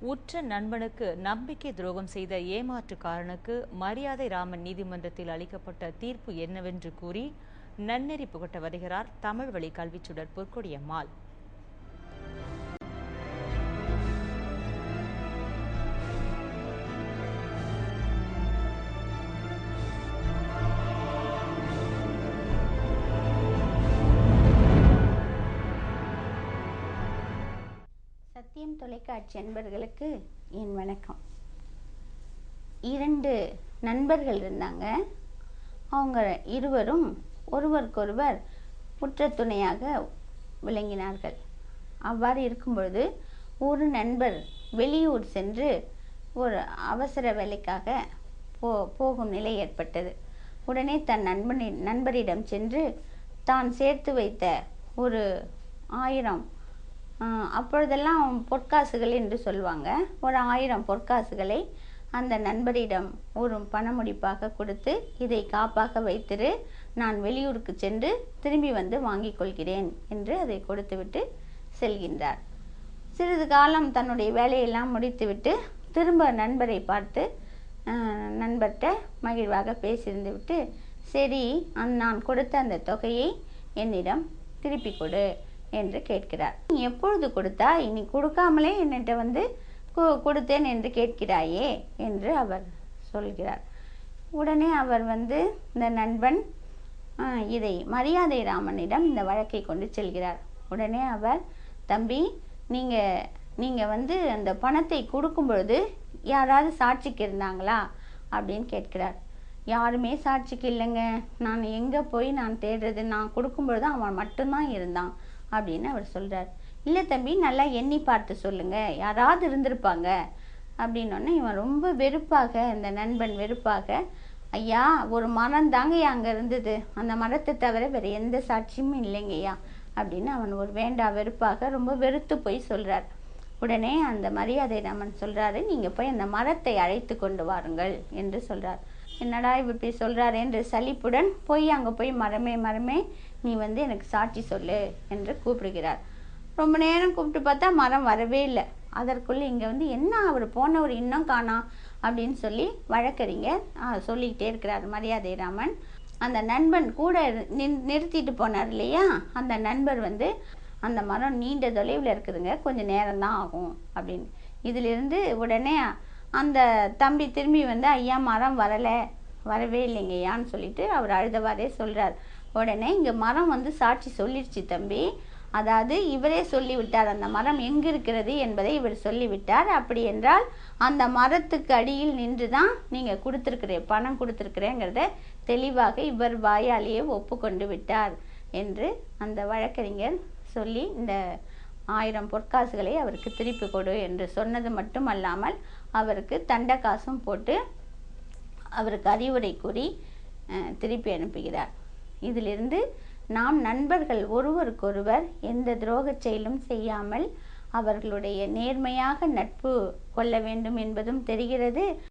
உற்ற நண்பனுக்கு நம்பிக்கை துரோகம் செய்த ஏமாற்றுக்காரனுக்கு மரியாதை ராமன் நீதிமன்றத்தில் அளிக்கப்பட்ட தீர்ப்பு என்னவென்று கூறி நன்னெறி புகட்ட வருகிறார் தமிழ் வழி கல்விச்சுடர் பொற்கொடியம்மாள். சத்தியம் தொலைக்காட்சி அன்பர்களுக்கு என் வணக்கம். 2 நண்பர்கள் இருந்தாங்க. அவங்க இருவரும் ஒருவருக்கொருவர் உற்ற துணையாக விளங்கினார்கள். அவ்வாறு இருக்கும்பொழுது ஒரு நண்பர் வெளியூர் சென்று ஒரு அவசர வேலைக்காக போகும் நிலை ஏற்பட்டது. உடனே தன் நண்பரிடம் சென்று தான் சேர்த்து வைத்த ஒரு 1000 அப்பொழுதெல்லாம் பொற்காசுகள் என்று சொல்லுவாங்க, ஒரு 1000 பொற்காசுகளை அந்த நண்பரிடம் ஒரு பணமுடிப்பாக கொடுத்து, இதை காப்பாக வைத்திரு, நான் வெளியூருக்கு சென்று திரும்பி வந்து வாங்கிக் கொள்கிறேன் என்று அதை கொடுத்துவிட்டு செல்கின்றார். சிறிது காலம் தன்னுடைய வேலையெல்லாம் முடித்துவிட்டு திரும்ப நண்பரை பார்த்து நண்பர்கிட்ட மகிழ்வாக பேசியிருந்து விட்டு, சரி நான் கொடுத்த அந்த தொகையை என்னிடம் திருப்பி கொடு என்று கேட்கிறார். நீ எப்பொழுது கொடுத்தா? இனி கொடுக்காமலே என்னிட்ட வந்து கொடுத்தேன் என்று கேட்கிறாயே என்று அவர் சொல்கிறார். உடனே அவர் இந்த நண்பன் இதை மரியாதை ராமனிடம் இந்த வழக்கை கொண்டு செல்கிறார். உடனே அவர், தம்பி, நீங்கள் அந்த பணத்தை கொடுக்கும் பொழுது யாராவது சாட்சிக்கு இருந்தாங்களா அப்படின்னு கேட்கிறார். யாருமே சாட்சிக்கு இல்லைங்க, நான் எங்கே போய் நான் தேடுறது, நான் கொடுக்கும் பொழுது அவன் மட்டும்தான் இருந்தான் அப்படின்னு அவர் சொல்கிறார். இல்லை தம்பி, நல்லா எண்ணி பார்த்து சொல்லுங்கள், யாராவது இருந்திருப்பாங்க அப்படின்னோடனே இவன் ரொம்ப வெறுப்பாக, இந்த நண்பன் வெறுப்பாக, ஐயா ஒரு மரம் தாங்க அங்கே இருந்தது, அந்த மரத்தை தவிர வேறு எந்த சாட்சியும் இல்லைங்கய்யா அப்படின்னு அவன் ஒரு வேண்டா வெறுப்பாக ரொம்ப வெறுத்து போய் சொல்கிறார். உடனே அந்த மரியாதை ராமன் சொல்கிறாரு, நீங்கள் போய் அந்த மரத்தை அழைத்து கொண்டு வாருங்கள் என்று சொல்கிறார். என்னடா இப்படி சொல்கிறாரு என்று சலிப்புடன் போய் அங்கே போய் மரமே நீ எனக்கு சாட்சி சொல்லு என்று கூப்பிடுகிறார். ரொம்ப நேரம் கூப்பிட்டு பார்த்தா மரம் வரவே இல்லை. அதற்குள்ளே இங்கே என்ன அவர் போனவர் இன்னும் காணோம் அப்படின்னு சொல்லி வழக்கறிஞர் சொல்லிக்கிட்டே இருக்கிறார். மரியாதை ராமன் அந்த நண்பன் கூட நிறுத்திட்டு போனார் இல்லையா, அந்த நண்பர் அந்த மரம் நீண்ட தொலைவில் இருக்குதுங்க, கொஞ்சம் நேரம்தான் ஆகும் அப்படின்னு. இதிலிருந்து உடனே அந்த தம்பி திரும்பி ஐயா மரம் வரவே இல்லைங்கய்யான்னு சொல்லிட்டு அவர் அழுதவாறே சொல்கிறார். உடனே இங்கே மரம் சாட்சி சொல்லிடுச்சு தம்பி, அதாவது இவரே சொல்லிவிட்டார், அந்த மரம் எங்கே இருக்கிறது என்பதை இவர் சொல்லிவிட்டார். அப்படி என்றால் அந்த மரத்துக்கு அடியில் நின்று தான் நீங்கள் பணம் கொடுத்துருக்குறேங்கிறத தெளிவாக இவர் வாயாலேயே ஒப்புக்கொண்டு விட்டார் என்று அந்த வழக்கறிஞர் சொல்லி இந்த 1000 பொற்காசுகளை அவருக்கு திருப்பி கொடு என்று சொன்னது மட்டுமல்லாமல் அவருக்கு தண்ட காசும் போட்டு அவருக்கு அறிவுரை கூறி திருப்பி அனுப்புகிறார். இதிலிருந்து நாம் நண்பர்கள் ஒருவருக்கொருவர் எந்த துரோகச் செயலும் செய்யாமல் அவர்களுடைய நேர்மையாக நட்பு கொள்ள வேண்டும் என்பதும் தெரிகிறது.